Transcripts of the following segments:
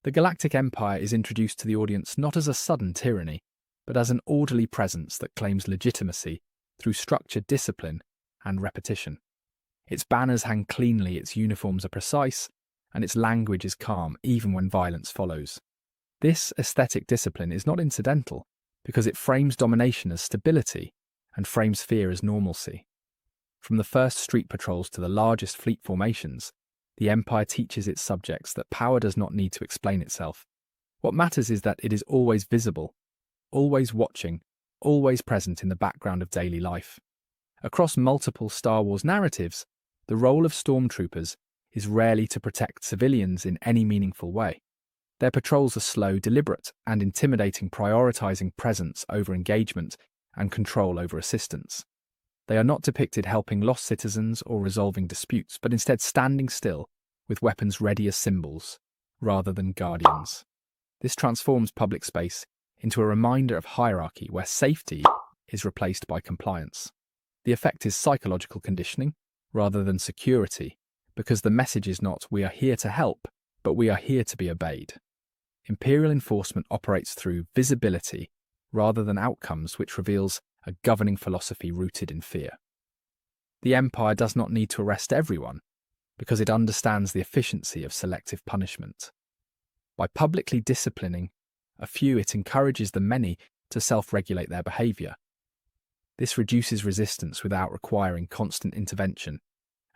The Galactic Empire is introduced to the audience not as a sudden tyranny, but as an orderly presence that claims legitimacy through structured discipline and repetition. Its banners hang cleanly, its uniforms are precise, and its language is calm even when violence follows. This aesthetic discipline is not incidental because it frames domination as stability and frames fear as normalcy. From the first street patrols to the largest fleet formations, the Empire teaches its subjects that power does not need to explain itself. What matters is that it is always visible, always watching, always present in the background of daily life. Across multiple Star Wars narratives, the role of stormtroopers is rarely to protect civilians in any meaningful way. Their patrols are slow, deliberate, and intimidating, prioritizing presence over engagement and control over assistance. They are not depicted helping lost citizens or resolving disputes, but instead standing still with weapons ready as symbols, rather than guardians. This transforms public space into a reminder of hierarchy where safety is replaced by compliance. The effect is psychological conditioning rather than security, because the message is not "we are here to help," but "we are here to be obeyed." Imperial enforcement operates through visibility rather than outcomes, which reveals a governing philosophy rooted in fear. The Empire does not need to arrest everyone because it understands the efficiency of selective punishment. By publicly disciplining a few, it encourages the many to self-regulate their behavior. This reduces resistance without requiring constant intervention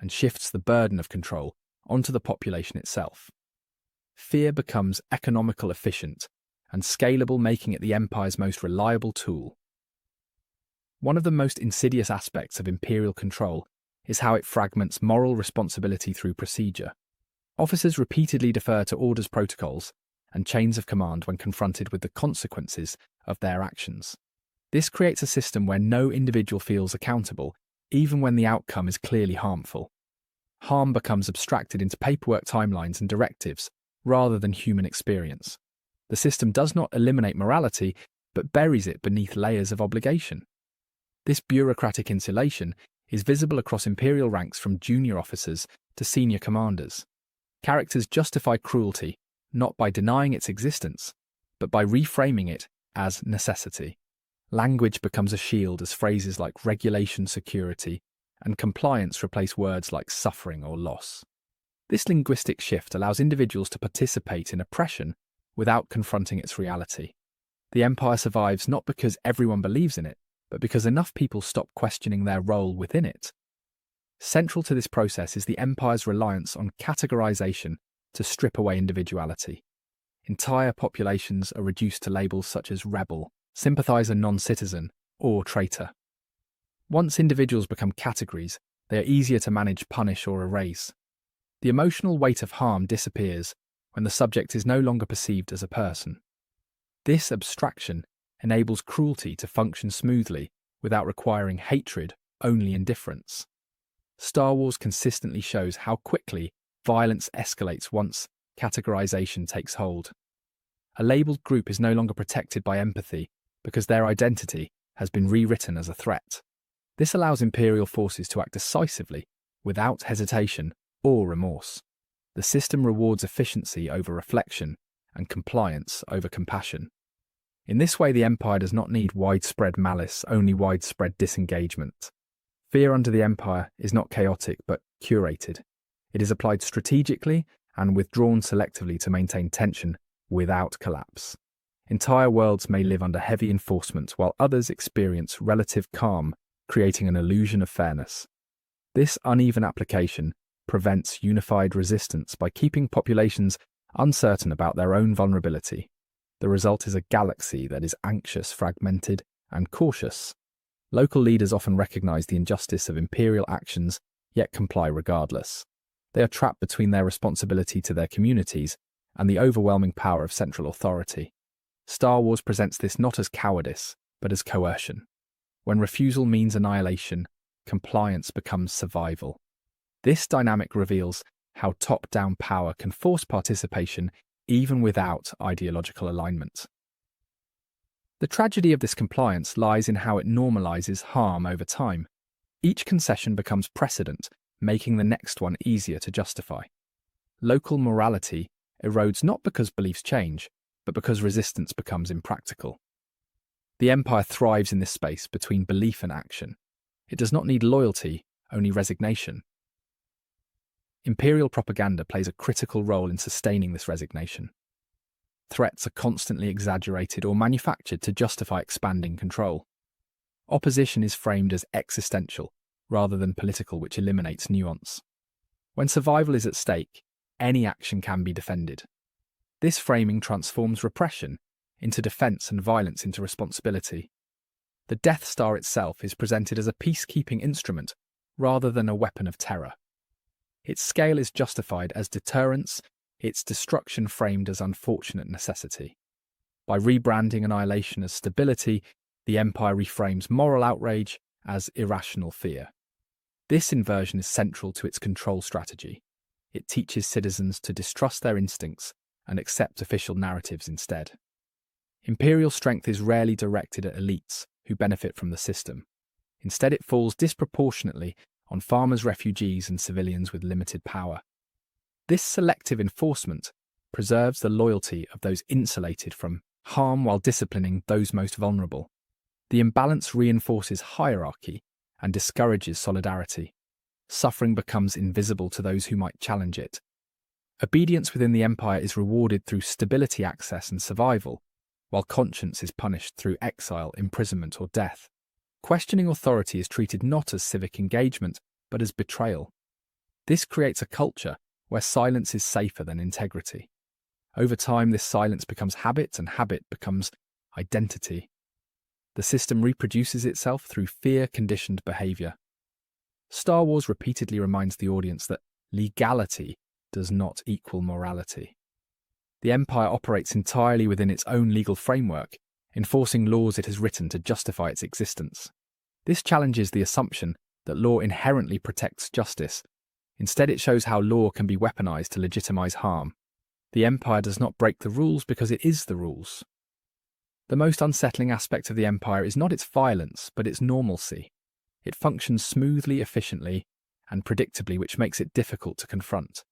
and shifts the burden of control onto the population itself. Fear becomes economical, efficient, and scalable, making it the Empire's most reliable tool. One of the most insidious aspects of imperial control is how it fragments moral responsibility through procedure. Officers repeatedly defer to orders, protocols, and chains of command when confronted with the consequences of their actions. This creates a system where no individual feels accountable, even when the outcome is clearly harmful. Harm becomes abstracted into paperwork, timelines, and directives, rather than human experience. The system does not eliminate morality, but buries it beneath layers of obligation. This bureaucratic insulation is visible across imperial ranks from junior officers to senior commanders. Characters justify cruelty not by denying its existence, but by reframing it as necessity. Language becomes a shield as phrases like regulation, security, and compliance replace words like suffering or loss. This linguistic shift allows individuals to participate in oppression without confronting its reality. The Empire survives not because everyone believes in it, but because enough people stop questioning their role within it. Central to this process is the Empire's reliance on categorization to strip away individuality. Entire populations are reduced to labels such as rebel, sympathizer, non-citizen, or traitor. Once individuals become categories, they are easier to manage, punish, or erase. The emotional weight of harm disappears when the subject is no longer perceived as a person. This abstraction enables cruelty to function smoothly without requiring hatred, only indifference. Star Wars consistently shows how quickly violence escalates once categorization takes hold. A labeled group is no longer protected by empathy because their identity has been rewritten as a threat. This allows Imperial forces to act decisively, without hesitation or remorse. The system rewards efficiency over reflection and compliance over compassion. In this way, the Empire does not need widespread malice, only widespread disengagement. Fear under the Empire is not chaotic but curated. It is applied strategically and withdrawn selectively to maintain tension without collapse. Entire worlds may live under heavy enforcement while others experience relative calm, creating an illusion of fairness. This uneven application prevents unified resistance by keeping populations uncertain about their own vulnerability. The result is a galaxy that is anxious, fragmented, and cautious. Local leaders often recognize the injustice of imperial actions, yet comply regardless. They are trapped between their responsibility to their communities and the overwhelming power of central authority. Star Wars presents this not as cowardice, but as coercion. When refusal means annihilation, compliance becomes survival. This dynamic reveals how top-down power can force participation even without ideological alignment. The tragedy of this compliance lies in how it normalizes harm over time. Each concession becomes precedent, making the next one easier to justify. Local morality erodes not because beliefs change, but because resistance becomes impractical. The empire thrives in this space between belief and action. It does not need loyalty, only resignation. Imperial propaganda plays a critical role in sustaining this resignation. Threats are constantly exaggerated or manufactured to justify expanding control. Opposition is framed as existential rather than political, which eliminates nuance. When survival is at stake, any action can be defended. This framing transforms repression into defense and violence into responsibility. The Death Star itself is presented as a peacekeeping instrument rather than a weapon of terror. Its scale is justified as deterrence, its destruction framed as unfortunate necessity. By rebranding annihilation as stability, the Empire reframes moral outrage as irrational fear. This inversion is central to its control strategy. It teaches citizens to distrust their instincts and accept official narratives instead. Imperial strength is rarely directed at elites who benefit from the system. Instead, it falls disproportionately on farmers, refugees, and civilians with limited power. This selective enforcement preserves the loyalty of those insulated from harm while disciplining those most vulnerable. The imbalance reinforces hierarchy and discourages solidarity. Suffering becomes invisible to those who might challenge it. Obedience within the empire is rewarded through stability, access, and survival, while conscience is punished through exile, imprisonment, or death. Questioning authority is treated not as civic engagement, but as betrayal. This creates a culture where silence is safer than integrity. Over time, this silence becomes habit, and habit becomes identity. The system reproduces itself through fear-conditioned behavior. Star Wars repeatedly reminds the audience that legality does not equal morality. The Empire operates entirely within its own legal framework, enforcing laws it has written to justify its existence. This challenges the assumption that law inherently protects justice. Instead, it shows how law can be weaponized to legitimize harm. The Empire does not break the rules because it is the rules. The most unsettling aspect of the Empire is not its violence, but its normalcy. It functions smoothly, efficiently, and predictably, which makes it difficult to confront.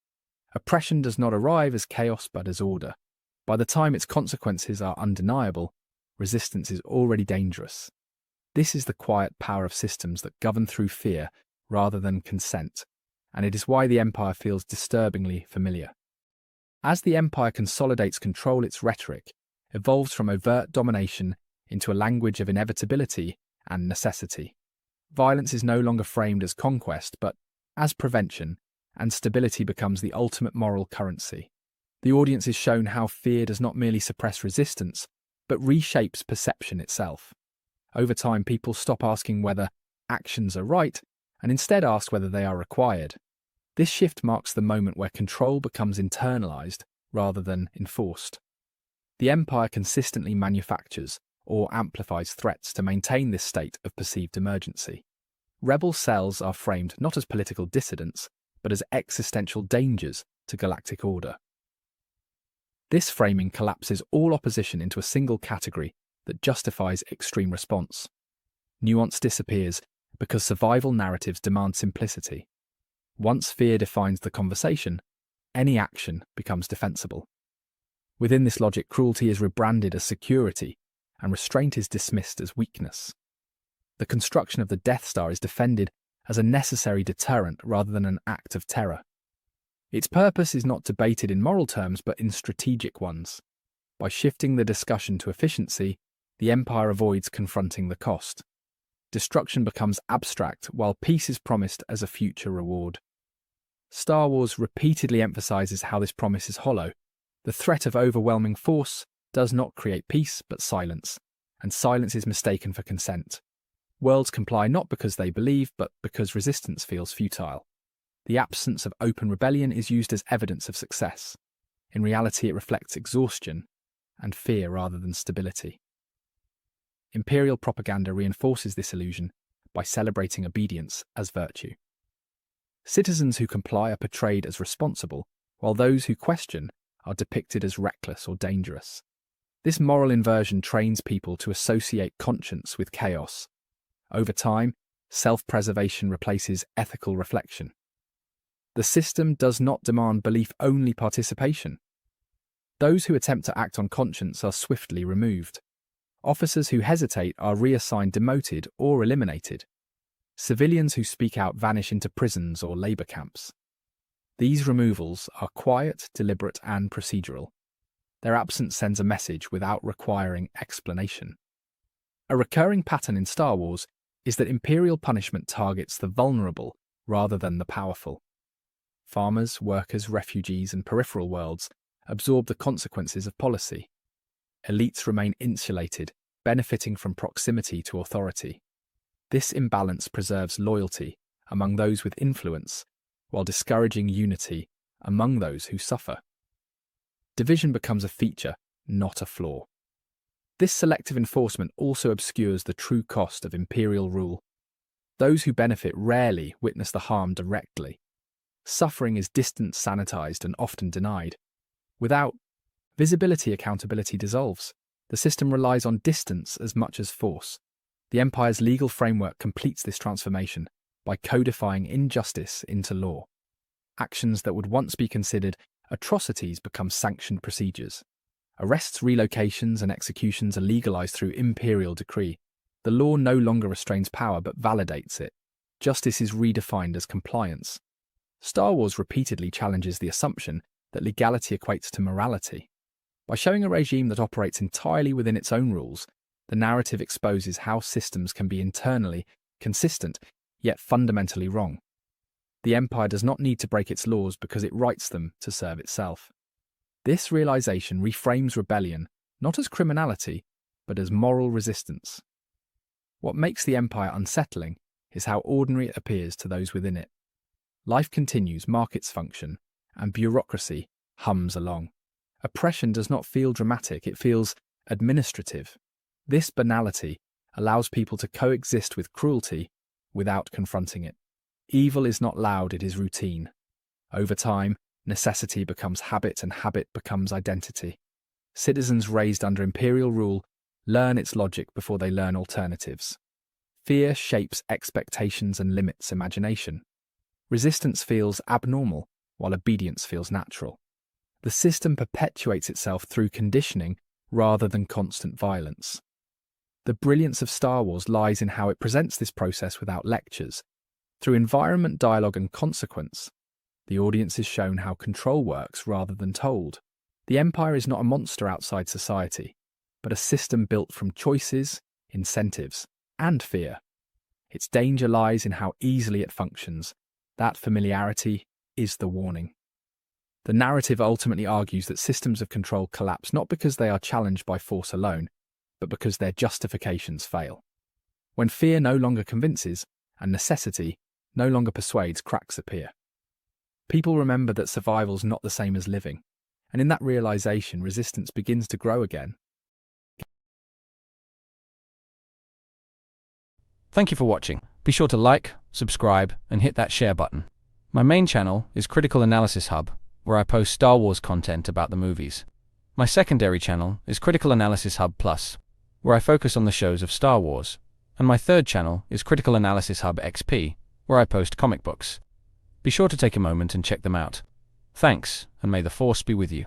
Oppression does not arrive as chaos, but as order. By the time its consequences are undeniable, resistance is already dangerous. This is the quiet power of systems that govern through fear rather than consent, and it is why the Empire feels disturbingly familiar. As the Empire consolidates control, its rhetoric evolves from overt domination into a language of inevitability and necessity. Violence is no longer framed as conquest, but as prevention, and stability becomes the ultimate moral currency. The audience is shown how fear does not merely suppress resistance, but reshapes perception itself. Over time, people stop asking whether actions are right, and instead ask whether they are required. This shift marks the moment where control becomes internalized rather than enforced. The Empire consistently manufactures or amplifies threats to maintain this state of perceived emergency. Rebel cells are framed not as political dissidents, but as existential dangers to galactic order. This framing collapses all opposition into a single category that justifies extreme response. Nuance disappears because survival narratives demand simplicity. Once fear defines the conversation, any action becomes defensible. Within this logic, cruelty is rebranded as security, and restraint is dismissed as weakness. The construction of the Death Star is defended as a necessary deterrent rather than an act of terror. Its purpose is not debated in moral terms but in strategic ones. By shifting the discussion to efficiency, the Empire avoids confronting the cost. Destruction becomes abstract while peace is promised as a future reward. Star Wars repeatedly emphasizes how this promise is hollow. The threat of overwhelming force does not create peace but silence, and silence is mistaken for consent. Worlds comply not because they believe, but because resistance feels futile. The absence of open rebellion is used as evidence of success. In reality, it reflects exhaustion and fear rather than stability. Imperial propaganda reinforces this illusion by celebrating obedience as virtue. Citizens who comply are portrayed as responsible, while those who question are depicted as reckless or dangerous. This moral inversion trains people to associate conscience with chaos. Over time, self-preservation replaces ethical reflection. The system does not demand belief-only participation. Those who attempt to act on conscience are swiftly removed. Officers who hesitate are reassigned, demoted, or eliminated. Civilians who speak out vanish into prisons or labour camps. These removals are quiet, deliberate, and procedural. Their absence sends a message without requiring explanation. A recurring pattern in Star Wars is that Imperial punishment targets the vulnerable rather than the powerful. Farmers, workers, refugees, and peripheral worlds absorb the consequences of policy. Elites remain insulated, benefiting from proximity to authority. This imbalance preserves loyalty among those with influence, while discouraging unity among those who suffer. Division becomes a feature, not a flaw. This selective enforcement also obscures the true cost of imperial rule. Those who benefit rarely witness the harm directly. Suffering is distant, sanitized, and often denied. Without visibility, accountability dissolves. The system relies on distance as much as force. The Empire's legal framework completes this transformation by codifying injustice into law. Actions that would once be considered atrocities become sanctioned procedures. Arrests, relocations, and executions are legalized through imperial decree. The law no longer restrains power but validates it. Justice is redefined as compliance. Star Wars repeatedly challenges the assumption that legality equates to morality. By showing a regime that operates entirely within its own rules, the narrative exposes how systems can be internally consistent, yet fundamentally wrong. The Empire does not need to break its laws because it writes them to serve itself. This realization reframes rebellion not as criminality, but as moral resistance. What makes the Empire unsettling is how ordinary it appears to those within it. Life continues, markets function, and bureaucracy hums along. Oppression does not feel dramatic, it feels administrative. This banality allows people to coexist with cruelty without confronting it. Evil is not loud, it is routine. Over time, necessity becomes habit and habit becomes identity. Citizens raised under imperial rule learn its logic before they learn alternatives. Fear shapes expectations and limits imagination. Resistance feels abnormal, while obedience feels natural. The system perpetuates itself through conditioning rather than constant violence. The brilliance of Star Wars lies in how it presents this process without lectures. Through environment, dialogue, and consequence, the audience is shown how control works rather than told. The Empire is not a monster outside society, but a system built from choices, incentives, and fear. Its danger lies in how easily it functions. That familiarity is the warning. The narrative ultimately argues that systems of control collapse not because they are challenged by force alone, but because their justifications fail. When fear no longer convinces, and necessity no longer persuades, cracks appear. People remember that survival's not the same as living, and in that realization, resistance begins to grow again. Thank you for watching. Be sure to like, subscribe, and hit that share button. My main channel is Critical Analysis Hub, where I post Star Wars content about the movies. My secondary channel is Critical Analysis Hub Plus, where I focus on the shows of Star Wars. And my third channel is Critical Analysis Hub XP, where I post comic books. Be sure to take a moment and check them out. Thanks, and may the Force be with you.